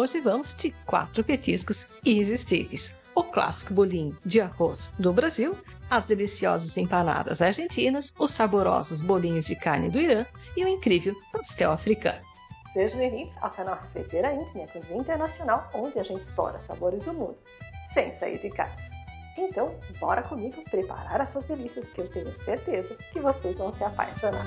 hoje vamos de 4 petiscos irresistíveis. O clássico bolinho de arroz do Brasil, as deliciosas empanadas argentinas, os saborosos bolinhos de carne do Irã e o incrível pastel africano. Sejam bem-vindos ao canal Receiteira Inc, minha cozinha internacional, onde a gente explora sabores do mundo, sem sair de casa. Então, bora comigo preparar essas delícias que eu tenho certeza que vocês vão se apaixonar.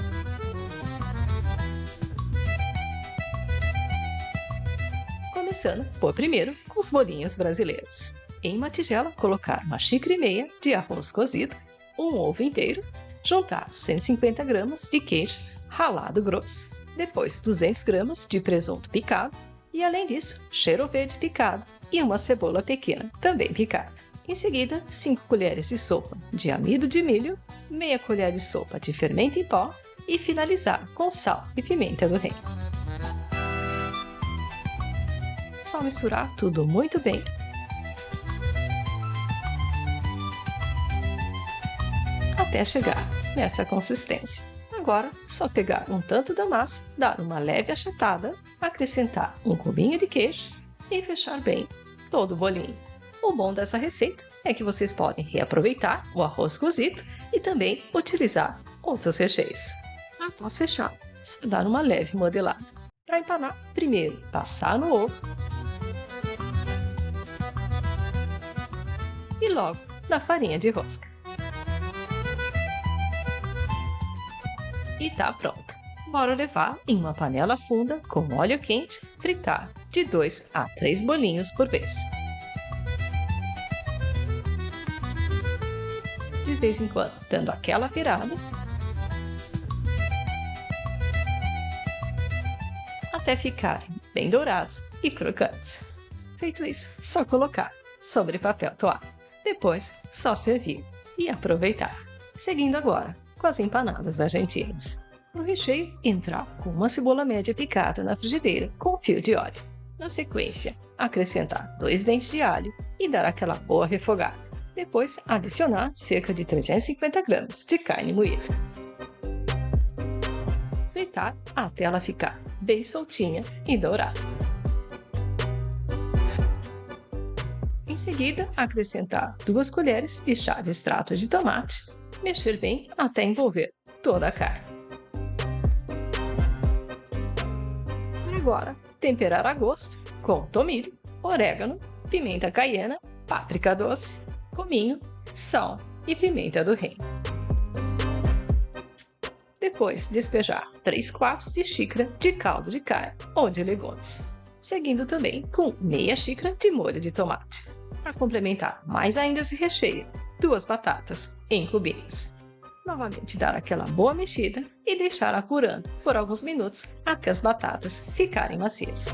Começando por primeiro com os bolinhos brasileiros. Em uma tigela, colocar uma xícara e meia de arroz cozido, um ovo inteiro, juntar 150 gramas de queijo ralado grosso, depois 200 gramas de presunto picado e, além disso, cheiro verde picado e uma cebola pequena, também picada. Em seguida, 5 colheres de sopa de amido de milho, meia colher de sopa de fermento em pó e finalizar com sal e pimenta do reino. Só misturar tudo muito bem. Até chegar nessa consistência. Agora, só pegar um tanto da massa, dar uma leve achatada, acrescentar um cubinho de queijo e fechar bem todo o bolinho. O bom dessa receita é que vocês podem reaproveitar o arroz cozido e também utilizar outros recheios. Após fechar, só dar uma leve modelada. Para empanar, primeiro passar no ovo e logo na farinha de rosca. E tá pronto. Bora levar em uma panela funda com óleo quente, fritar de 2 a 3 bolinhos por vez. De vez em quando, dando aquela virada, até ficarem bem dourados e crocantes. Feito isso, só colocar sobre papel toalha. Depois, só servir e aproveitar. Seguindo agora com as empanadas argentinas. No recheio, entrar com uma cebola média picada na frigideira com fio de óleo. Na sequência, acrescentar 2 dentes de alho e dar aquela boa refogada. Depois, adicionar cerca de 350 gramas de carne moída. Fritar até ela ficar bem soltinha e dourada. Em seguida, acrescentar 2 colheres de chá de extrato de tomate. Mexer bem até envolver toda a carne. Agora, temperar a gosto com tomilho, orégano, pimenta caiena, páprica doce, cominho, sal e pimenta do reino. Depois, despejar 3 quartos de xícara de caldo de carne ou de legumes, seguindo também com meia xícara de molho de tomate. Para complementar mais ainda esse recheio, 2 batatas em cubinhos. Novamente dar aquela boa mexida e deixar apurando por alguns minutos até as batatas ficarem macias.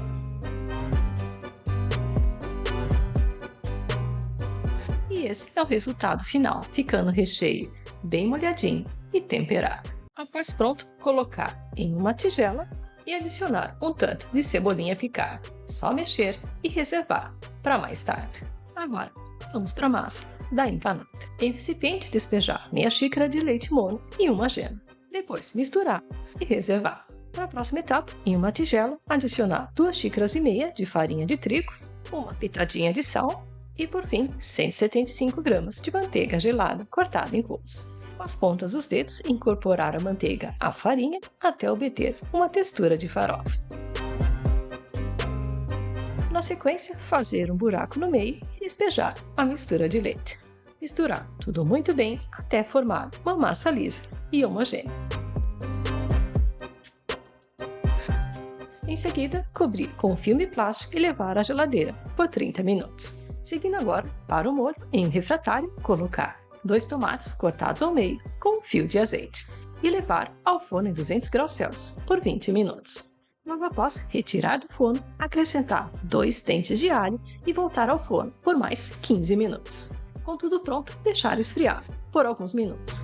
E esse é o resultado final, ficando o recheio bem molhadinho e temperado. Após pronto, colocar em uma tigela e adicionar um tanto de cebolinha picada. Só mexer e reservar para mais tarde. Agora, vamos para a massa da empanada. Em recipiente, despejar meia xícara de leite mono e uma gema. Depois, misturar e reservar. Para a próxima etapa, em uma tigela, adicionar 2 xícaras e meia de farinha de trigo, uma pitadinha de sal e, por fim, 175 gramas de manteiga gelada cortada em cubos. Com as pontas dos dedos, incorporar a manteiga à farinha até obter uma textura de farofa. Na sequência, fazer um buraco no meio e despejar a mistura de leite. Misturar tudo muito bem até formar uma massa lisa e homogênea. Em seguida, cobrir com filme plástico e levar à geladeira por 30 minutos. Seguindo agora para o molho, em um refratário, colocar 2 tomates cortados ao meio com um fio de azeite e levar ao forno em 200 graus Celsius por 20 minutos. Logo após, retirar do forno, acrescentar 2 dentes de alho e voltar ao forno por mais 15 minutos. Com tudo pronto, deixar esfriar por alguns minutos.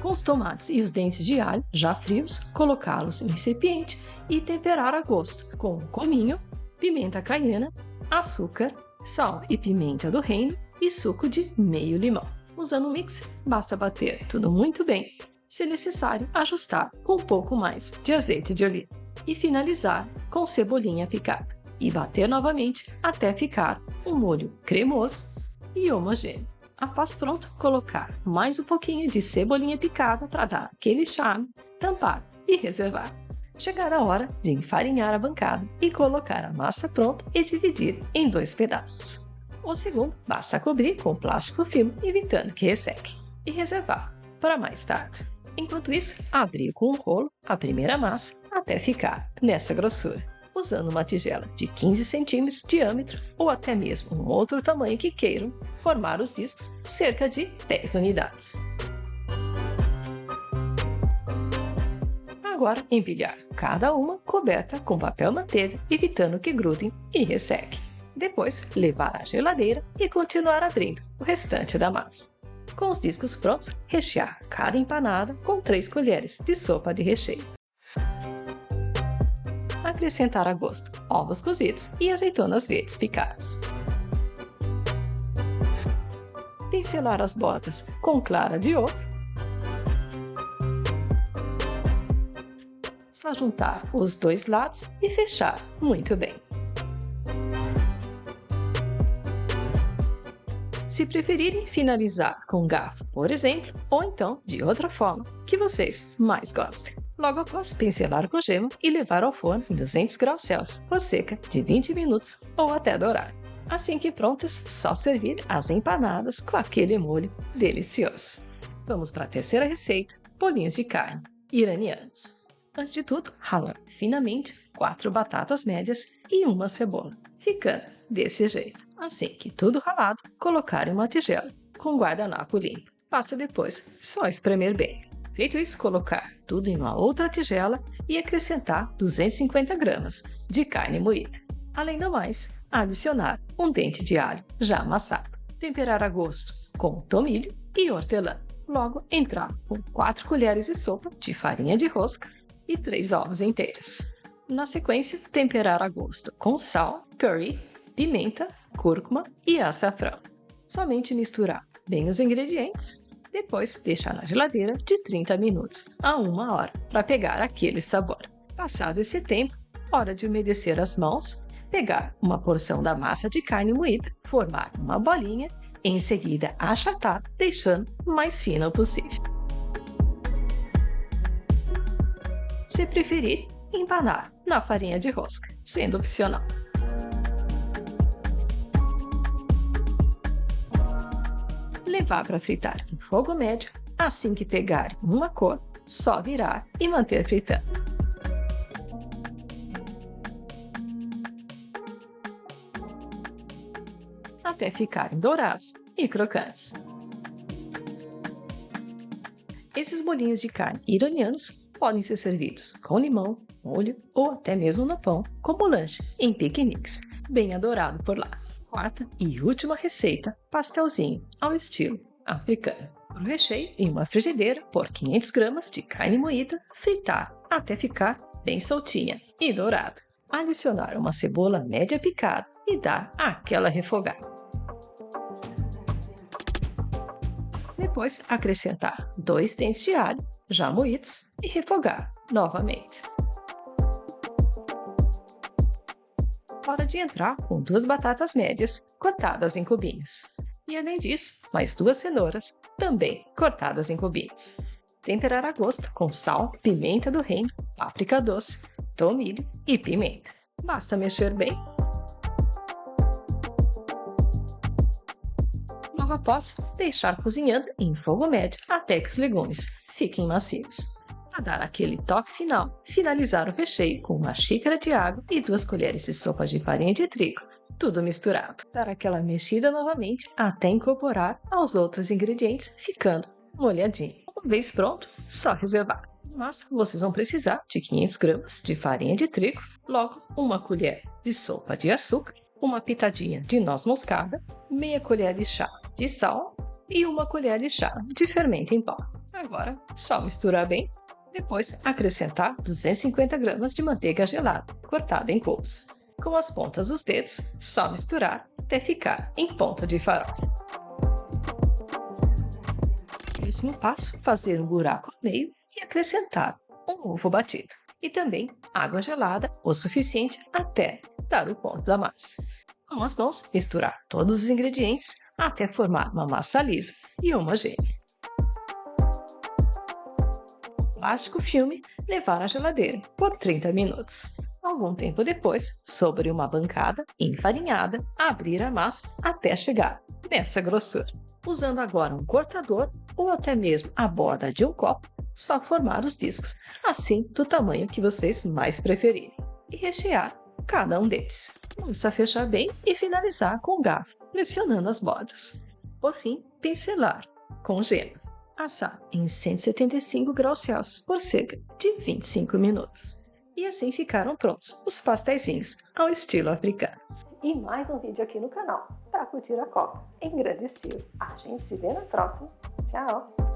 Com os tomates e os dentes de alho já frios, colocá-los em recipiente e temperar a gosto com cominho, pimenta caiena, açúcar, sal e pimenta do reino e suco de meio limão. Usando o mix, basta bater tudo muito bem. Se necessário, ajustar com um pouco mais de azeite de oliva. e finalizar com cebolinha picada. E bater novamente até ficar um molho cremoso e homogêneo. Após pronto, colocar mais um pouquinho de cebolinha picada para dar aquele charme, tampar e reservar. Chegar a hora de enfarinhar a bancada e colocar a massa pronta e dividir em 2 pedaços. O segundo, basta cobrir com plástico filme, evitando que resseque, e reservar para mais tarde. Enquanto isso, abrir com um rolo a primeira massa até ficar nessa grossura, usando uma tigela de 15 cm de diâmetro ou até mesmo um outro tamanho que queiram, formar os discos cerca de 10 unidades. Agora, empilhar cada uma coberta com papel manteiga, evitando que grudem e ressequem. Depois, levar à geladeira e continuar abrindo o restante da massa. Com os discos prontos, rechear cada empanada com 3 colheres de sopa de recheio. Acrescentar a gosto ovos cozidos e azeitonas verdes picadas. Pincelar as bordas com clara de ovo. Só juntar os 2 lados e fechar muito bem. Se preferirem finalizar com garfo, por exemplo, ou então de outra forma que vocês mais gostem. Logo após, pincelar com gema e levar ao forno em 200 graus Celsius por cerca de 20 minutos ou até dourar. Assim que prontas, só servir as empanadas com aquele molho delicioso. Vamos para a terceira receita, bolinhos de carne iranianos. Antes de tudo, ralar finamente 4 batatas médias e uma cebola, ficando desse jeito. Assim que tudo ralado, colocar em uma tigela com guardanapo limpo. Basta depois só espremer bem. Feito isso, colocar tudo em uma outra tigela e acrescentar 250 gramas de carne moída. Além do mais, adicionar um dente de alho já amassado. Temperar a gosto com tomilho e hortelã. Logo, entrar com 4 colheres de sopa de farinha de rosca e 3 ovos inteiros. Na sequência, temperar a gosto com sal, curry, pimenta, cúrcuma e açafrão. Somente misturar bem os ingredientes. Depois, deixar na geladeira de 30 minutos a 1 hora para pegar aquele sabor. Passado esse tempo, hora de umedecer as mãos, pegar uma porção da massa de carne moída, formar uma bolinha e em seguida achatar, deixando o mais fino possível. Se preferir, empanar na farinha de rosca, sendo opcional. Levar para fritar em fogo médio, assim que pegar uma cor, só virar e manter fritando. Até ficarem dourados e crocantes. Esses bolinhos de carne iranianos podem ser servidos com limão, molho ou até mesmo no pão, como lanche em piqueniques, bem adorado por lá. Quarta e última receita, pastelzinho ao estilo africano. Para o recheio, em uma frigideira, pôr 500 gramas de carne moída, fritar até ficar bem soltinha e dourada. Adicionar uma cebola média picada e dar aquela refogada. Depois, acrescentar 2 dentes de alho já moídos e refogar novamente. Hora de entrar com 2 batatas médias cortadas em cubinhos. E além disso, mais 2 cenouras também cortadas em cubinhos. Temperar a gosto com sal, pimenta do reino, páprica doce, tomilho e pimenta. Basta mexer bem. Logo após, deixar cozinhando em fogo médio até que os legumes fiquem macios. Para dar aquele toque final, finalizar o recheio com 1 xícara de água e 2 colheres de sopa de farinha de trigo, tudo misturado. Dar aquela mexida novamente até incorporar aos outros ingredientes, ficando molhadinho. Uma vez pronto, só reservar. Mas vocês vão precisar de 500 gramas de farinha de trigo, logo 1 colher de sopa de açúcar, 1 pitadinha de noz moscada, meia colher de chá de sal e 1 colher de chá de fermento em pó. Agora, só misturar bem. Depois, acrescentar 250 gramas de manteiga gelada, cortada em cubos. Com as pontas dos dedos, só misturar até ficar em ponta de farofa. Próximo passo, fazer um buraco no meio e acrescentar um ovo batido. e também água gelada o suficiente até dar o ponto da massa. Com as mãos, misturar todos os ingredientes até formar uma massa lisa e homogênea. Plástico filme, levar à geladeira por 30 minutos. Algum tempo depois, sobre uma bancada enfarinhada, abrir a massa até chegar nessa grossura. Usando agora um cortador ou até mesmo a borda de um copo, só formar os discos, assim do tamanho que vocês mais preferirem, e rechear cada um deles. Começar a fechar bem e finalizar com o garfo, pressionando as bordas. Por fim, pincelar com gema. Assar em 175 graus Celsius por cerca de 25 minutos. E assim ficaram prontos os pasteizinhos ao estilo africano. E mais um vídeo aqui no canal para curtir a Copa em grande estilo. A gente se vê na próxima. Tchau!